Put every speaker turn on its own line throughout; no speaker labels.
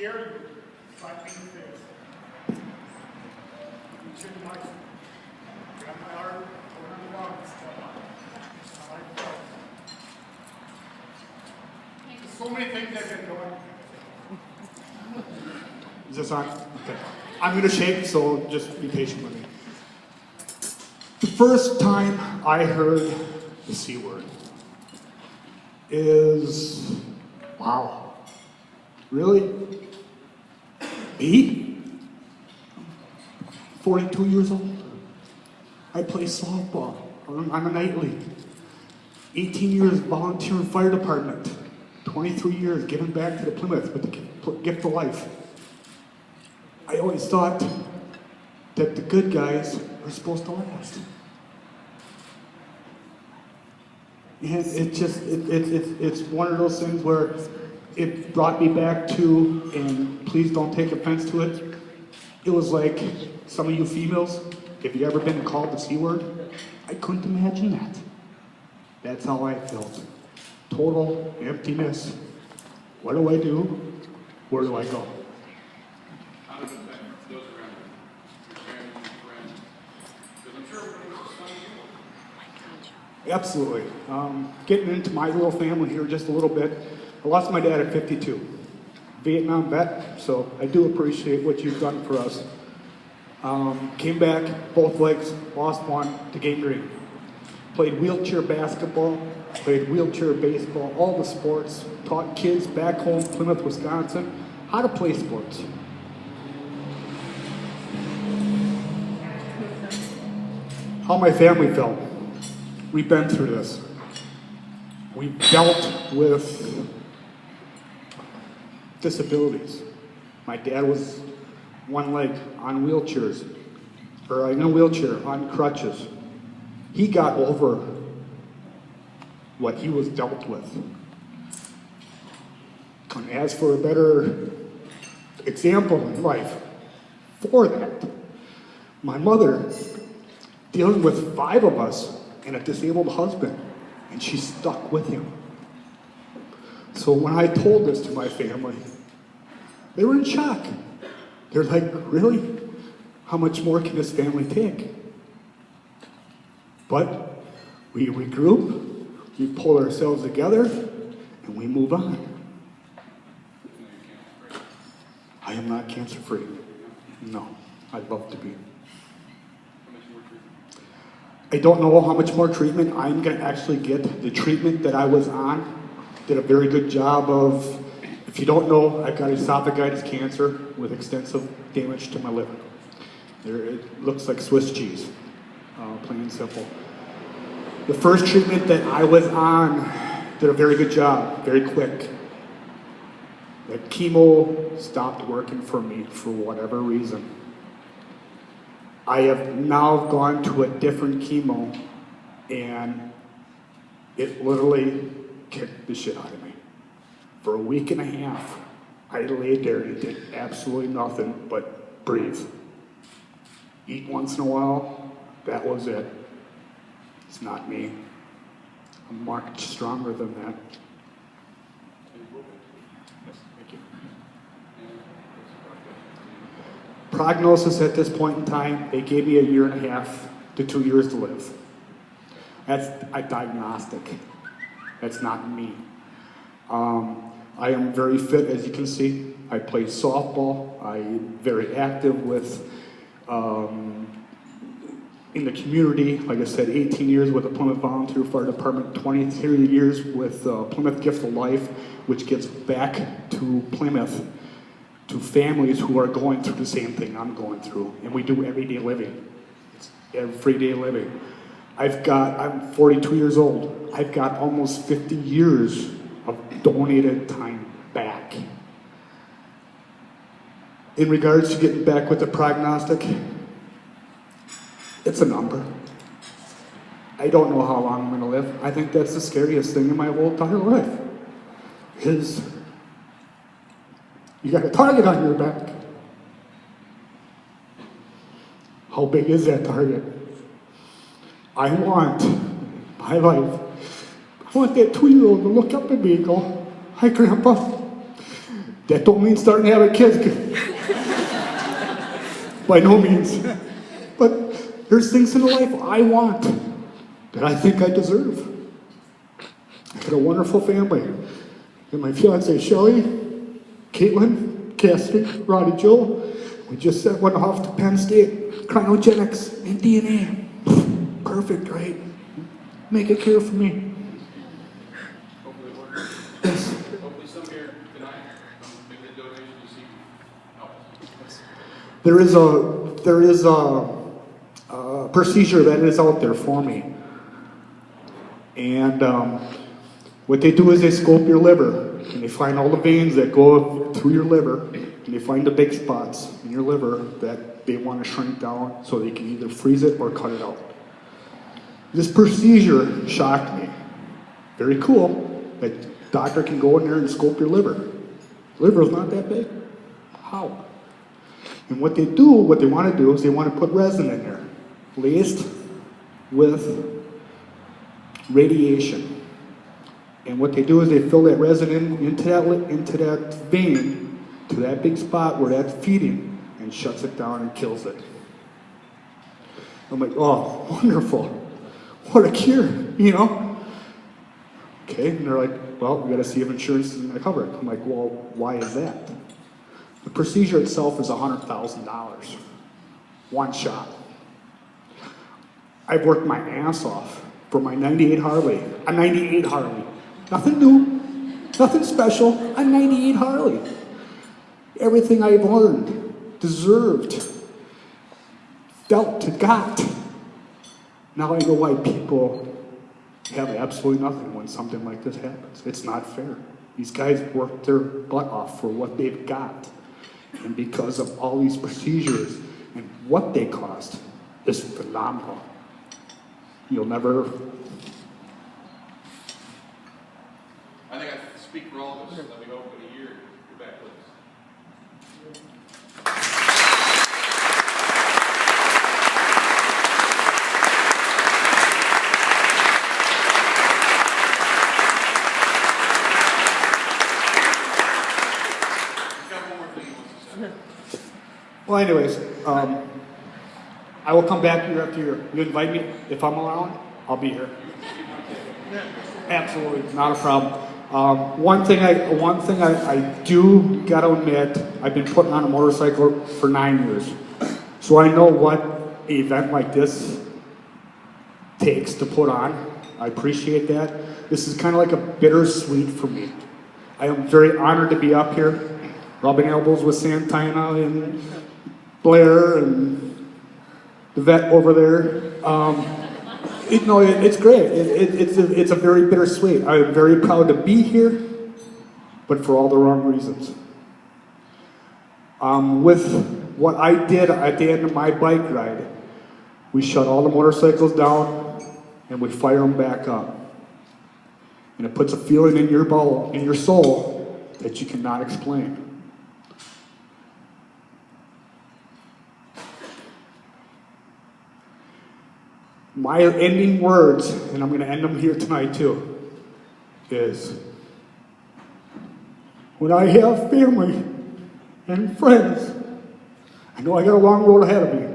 scary, slap me in the face. Reach into my, grab my arm, put it in the lungs, come on. That's how I felt. There's so many things I've been doing.
Is this on? Okay. I'm going to shake, so just be patient with me. The first time I heard the C word is, wow, really? Me? 42 years old. I play softball. I'm a nightly. 18 years volunteer in fire department. 23 years giving back to the Plymouth with the gift of life. I always thought that the good guys were supposed to last. And it's one of those things where it brought me back to, and please don't take offense to it, it was like some of you females, if you ever been called the C word, I couldn't imagine that. That's how I felt. Total emptiness. What do I do? Where do I go?
How does it affect those around you? Your family, your friends? Because I'm sure everybody was a son too.
Absolutely. Getting into my little family here just a little bit. I lost my dad at 52. Vietnam vet, so I do appreciate what you've done for us. Came back, both legs, lost one to gangrene. Played wheelchair basketball, played wheelchair baseball, all the sports. Taught kids back home, Plymouth, Wisconsin, how to play sports. How my family felt. We've been through this. We've dealt with disabilities. My dad was one leg on wheelchairs, or in a wheelchair, on crutches. He got over what he was dealt with. Couldn't ask for a better example in life for that. My mother, dealing with 5 of us and a disabled husband, and she stuck with him. So when I told this to my family, they were in shock. They're like, really? How much more can this family take? But we regroup, we pull ourselves together, and we move on. I am not cancer-free. No, I'd love to be. I don't know how much more treatment I'm going to actually get. The treatment that I was on did a very good job of, if you don't know, I've got esophagitis cancer with extensive damage to my liver. It looks like Swiss cheese, plain and simple. The first treatment that I was on did a very good job, very quick. The chemo stopped working for me for whatever reason. I have now gone to a different chemo, and it literally kicked the shit out of me. For a week and a half, I laid there and did absolutely nothing but breathe. Eat once in a while, that was it. It's not me. I'm much stronger than that. Yes, thank you. Prognosis at this point in time, they gave me 1.5 to 2 years to live. That's a diagnostic. That's not me. I am very fit, as you can see. I play softball. I'm very active with in the community. Like I said, 18 years with the Plymouth Volunteer Fire Department, 23 years with Plymouth Gift of Life, which gives back to Plymouth, to families who are going through the same thing I'm going through. And we do everyday living. It's everyday living. I'm 42 years old. I've got almost 50 years of donated time back. In regards to getting back with the prognostic, it's a number. I don't know how long I'm going to live. I think that's the scariest thing in my whole entire life, is you got a target on your back. How big is that target? I want my life. I want that 2-year-old to look up at me and go, "Hi, Grandpa. That don't mean starting to have kids. By no means. But there's things in life I want that I think I deserve. I got a wonderful family. And my fiance Shelly, Caitlin, Cassidy, Roddy Joe. We just went off to Penn State. Cryogenics and DNA. Perfect, right? Make it clear for me.
Hopefully it works.
Yes.
Hopefully some here tonight, maybe the donation you see helps.
There is a procedure that is out there for me. And what they do is they scope your liver, and they find all the veins that go through your liver, and they find the big spots in your liver that they want to shrink down so they can either freeze it or cut it out. This procedure shocked me. Very cool that doctor can go in there and scope your liver. Liver is not that big. How? And what they want to do is they want to put resin in there, laced with radiation. And what they do is they fill that resin into that vein, to that big spot where that's feeding, and shuts it down and kills it. I'm like, oh, wonderful. What a cure, you know? Okay, and they're like, well, we gotta see if insurance is gonna cover it. I'm like, well, why is that? The procedure itself is $100,000. One shot. I've worked my ass off for my 98 Harley. A 98 Harley. Nothing new, nothing special, a 98 Harley. Everything I've earned, deserved, felt, got. Now I know why people have absolutely nothing when something like this happens. It's not fair. These guys worked their butt off for what they've got. And because of all these procedures and what they cost is phenomenal. You'll never...
I think I speak for all of us that we hope in a year you're back with us. He's got one more thing he wants to say.
Well, anyways, I will come back here after you invite me. If I'm around, I'll be here. Absolutely, not a problem. One thing I do gotta admit, I've been putting on a motorcycle for 9 years, so I know what an event like this takes to put on. I appreciate that. This is kind of like a bittersweet for me. I am very honored to be up here, rubbing elbows with Santana and Blair and the vet over there. It's great. It's a very bittersweet. I'm very proud to be here, but for all the wrong reasons. With what I did at the end of my bike ride, we shut all the motorcycles down and we fire them back up. And it puts a feeling in your soul that you cannot explain. My ending words, and I'm going to end them here tonight too, is when I have family and friends, I know I got a long road ahead of me,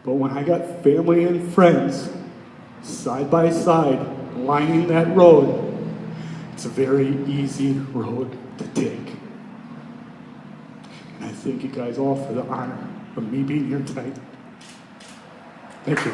but when I got family and friends side by side lining that road, it's a very easy road to take. And I thank you guys all for the honor of me being here tonight. Thank you.